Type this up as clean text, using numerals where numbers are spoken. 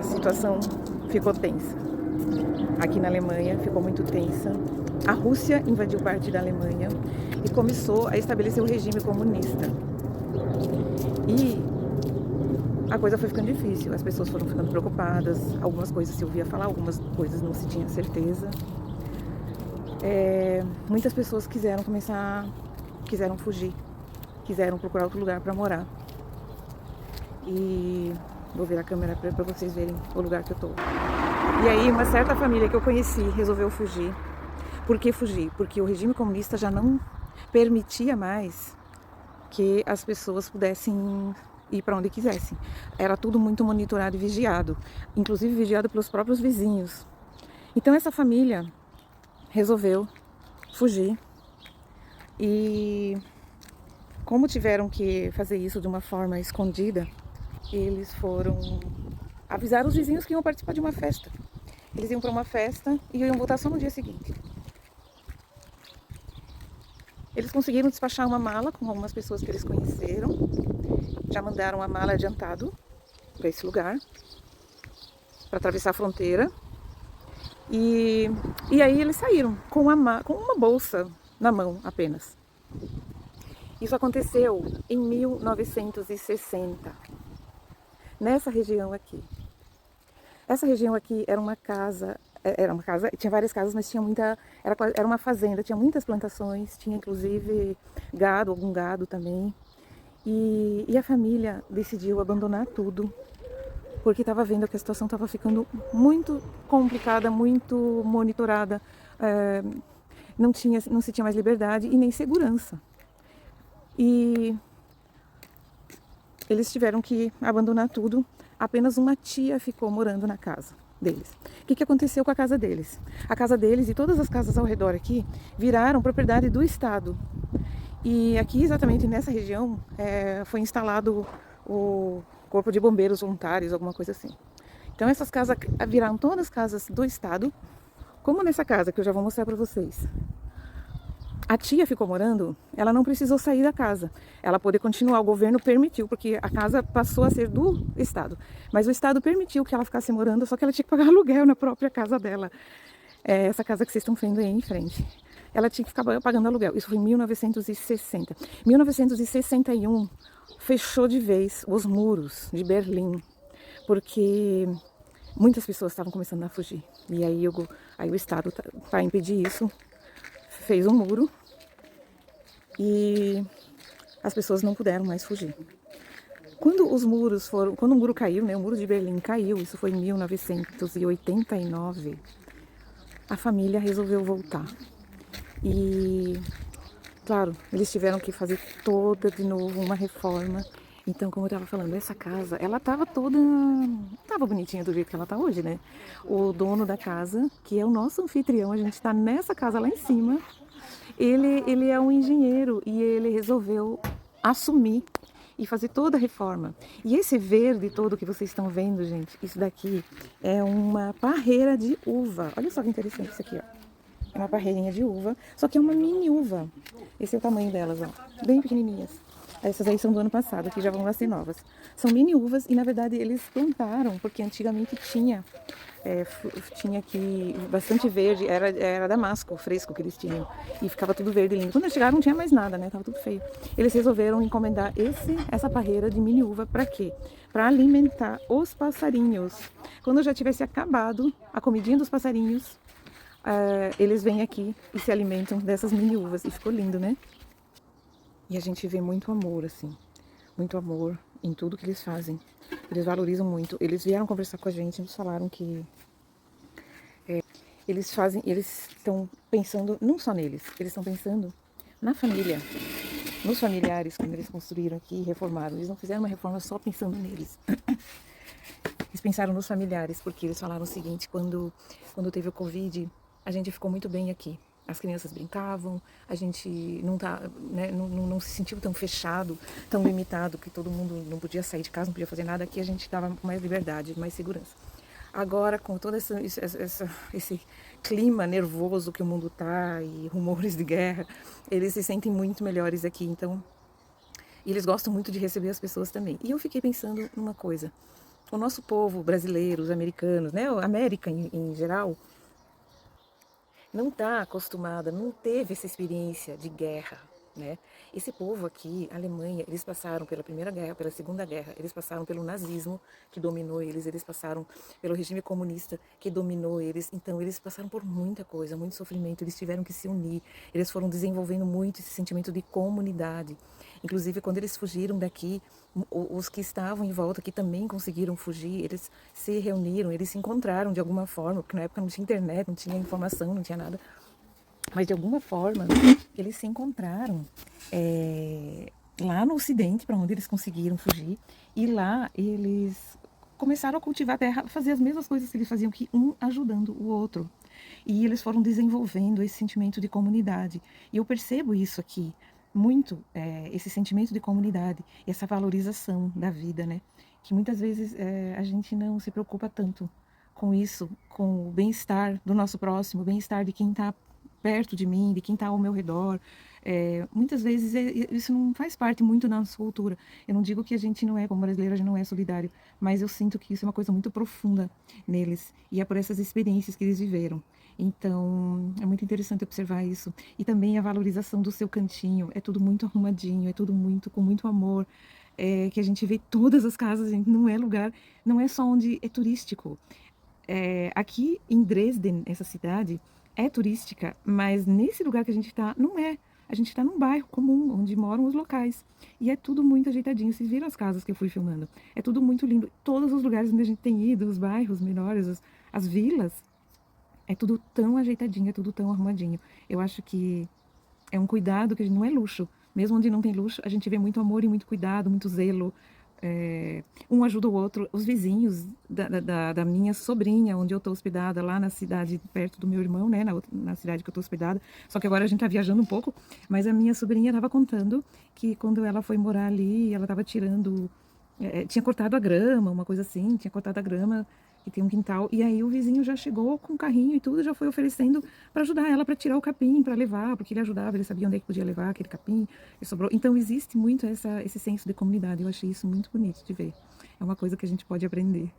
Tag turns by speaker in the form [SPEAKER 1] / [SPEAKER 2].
[SPEAKER 1] a situação ficou tensa. Aqui na Alemanha ficou muito tensa. A Rússia invadiu parte da Alemanha e começou a estabelecer o regime comunista. E a coisa foi ficando difícil, as pessoas foram ficando preocupadas, algumas coisas se ouvia falar, algumas coisas não se tinha certeza. Muitas pessoas quiseram fugir, quiseram procurar outro lugar para morar. E vou virar a câmera para vocês verem o lugar que eu tô. E aí uma certa família que eu conheci resolveu fugir. Por que fugir? Porque o regime comunista já não permitia mais que as pessoas pudessem ir para onde quisessem. Era tudo muito monitorado e vigiado, inclusive vigiado pelos próprios vizinhos. Então essa família resolveu fugir e, como tiveram que fazer isso de uma forma escondida, eles foram avisar os vizinhos que iam participar de uma festa. Eles iam para uma festa e iam voltar só no dia seguinte. Eles conseguiram despachar uma mala com algumas pessoas que eles conheceram. Já mandaram a mala adiantado para esse lugar, para atravessar a fronteira. E aí eles saíram com uma bolsa na mão apenas. Isso aconteceu em 1960, nessa região aqui. Essa região aqui era uma casa, tinha várias casas, mas tinha era uma fazenda, tinha muitas plantações, tinha inclusive gado, algum gado também. E a família decidiu abandonar tudo, porque estava vendo que a situação estava ficando muito complicada, muito monitorada, não se tinha mais liberdade e nem segurança. E eles tiveram que abandonar tudo. Apenas uma tia ficou morando na casa deles. O que aconteceu com a casa deles? A casa deles e todas as casas ao redor aqui viraram propriedade do Estado. E aqui, exatamente nessa região, foi instalado o Corpo de Bombeiros Voluntários, alguma coisa assim. Então essas casas viraram todas casas do Estado, como nessa casa que eu já vou mostrar para vocês. A tia ficou morando, ela não precisou sair da casa. Ela poder continuar, o governo permitiu, porque a casa passou a ser do Estado. Mas o Estado permitiu que ela ficasse morando, só que ela tinha que pagar aluguel na própria casa dela. Essa casa que vocês estão vendo aí em frente. Ela tinha que ficar pagando aluguel. Isso foi em 1960. 1961 fechou de vez os muros de Berlim, porque muitas pessoas estavam começando a fugir. E aí o Estado, para impedir isso, fez um muro e as pessoas não puderam mais fugir. Quando o muro caiu, né, o muro de Berlim caiu, isso foi em 1989, a família resolveu voltar. E, claro, eles tiveram que fazer toda de novo uma reforma. Então, como eu estava falando, essa casa, ela estava tava bonitinha do jeito que ela está hoje, né? O dono da casa, que é o nosso anfitrião, a gente está nessa casa lá em cima, ele é um engenheiro e ele resolveu assumir e fazer toda a reforma. E esse verde todo que vocês estão vendo, gente, isso daqui é uma parreira de uva. Olha só que interessante isso aqui, ó. É uma parreirinha de uva, só que é uma mini uva. Esse é o tamanho delas, ó, bem pequenininhas. Essas aí são do ano passado, que já vão nascer novas. São mini uvas e, na verdade, eles plantaram, porque antigamente tinha aqui bastante verde, era damasco, fresco que eles tinham. E ficava tudo verde e lindo. Quando eles chegaram não tinha mais nada, né? Tava tudo feio. Eles resolveram encomendar essa parreira de mini uva para quê? Para alimentar os passarinhos. Quando já tivesse acabado a comidinha dos passarinhos, eles vêm aqui e se alimentam dessas mini uvas. E ficou lindo, né? E a gente vê muito amor, assim. Muito amor em tudo que eles fazem. Eles valorizam muito. Eles vieram conversar com a gente, eles falaram que eles estão pensando não só neles, eles estão pensando na família, nos familiares, quando eles construíram aqui e reformaram. Eles não fizeram uma reforma só pensando neles. Eles pensaram nos familiares, porque eles falaram o seguinte: quando teve o Covid, a gente ficou muito bem aqui. As crianças brincavam, a gente não se sentiu tão fechado, tão limitado, que todo mundo não podia sair de casa, não podia fazer nada. Aqui a gente dava mais liberdade, mais segurança. Agora, com todo esse clima nervoso que o mundo tá e rumores de guerra, eles se sentem muito melhores aqui. Então, e eles gostam muito de receber as pessoas também. E eu fiquei pensando numa coisa: o nosso povo brasileiro, os americanos, né, a América em geral, não está acostumada, não teve essa experiência de guerra, né? Esse povo aqui, a Alemanha, eles passaram pela Primeira Guerra, pela Segunda Guerra, eles passaram pelo nazismo que dominou eles, eles passaram pelo regime comunista que dominou eles, então eles passaram por muita coisa, muito sofrimento, eles tiveram que se unir, eles foram desenvolvendo muito esse sentimento de comunidade. Inclusive, quando eles fugiram daqui, os que estavam em volta, que também conseguiram fugir, eles se reuniram, eles se encontraram de alguma forma, porque na época não tinha internet, não tinha informação, não tinha nada, mas de alguma forma eles se encontraram lá no Ocidente, para onde eles conseguiram fugir, e lá eles começaram a cultivar a terra, fazer as mesmas coisas que eles faziam, que um ajudando o outro. E eles foram desenvolvendo esse sentimento de comunidade. E eu percebo isso aqui, muito, esse sentimento de comunidade, essa valorização da vida, né? Que muitas vezes a gente não se preocupa tanto com isso, com o bem-estar do nosso próximo, o bem-estar de quem está perto de mim, de quem está ao meu redor. Muitas vezes isso não faz parte muito da nossa cultura. Eu não digo que a gente não é, como brasileiro, a gente não é solidário, mas eu sinto que isso é uma coisa muito profunda neles, e é por essas experiências que eles viveram. Então, é muito interessante observar isso. E também a valorização do seu cantinho. É tudo muito arrumadinho, é tudo muito com muito amor. Que a gente vê todas as casas, gente, não é lugar, não é só onde é turístico. Aqui em Dresden, essa cidade, é turística, mas nesse lugar que a gente está, não é. A gente está num bairro comum, onde moram os locais. E é tudo muito ajeitadinho. Vocês viram as casas que eu fui filmando? É tudo muito lindo. Todos os lugares onde a gente tem ido, os bairros menores, as vilas, é tudo tão ajeitadinho, é tudo tão arrumadinho. Eu acho que é um cuidado que não é luxo. Mesmo onde não tem luxo, a gente vê muito amor e muito cuidado, muito zelo. Um ajuda o outro. Os vizinhos da minha sobrinha, onde eu estou hospedada, lá na cidade perto do meu irmão, né, na cidade que eu estou hospedada. Só que agora a gente está viajando um pouco, mas a minha sobrinha estava contando que quando ela foi morar ali, ela estava tirando, tinha cortado a grama, uma coisa assim, tinha cortado a grama, que tem um quintal, e aí o vizinho já chegou com o carrinho e tudo, já foi oferecendo para ajudar ela, para tirar o capim, para levar, porque ele ajudava, ele sabia onde é que podia levar aquele capim, e sobrou. Então existe muito esse senso de comunidade, eu achei isso muito bonito de ver. É uma coisa que a gente pode aprender.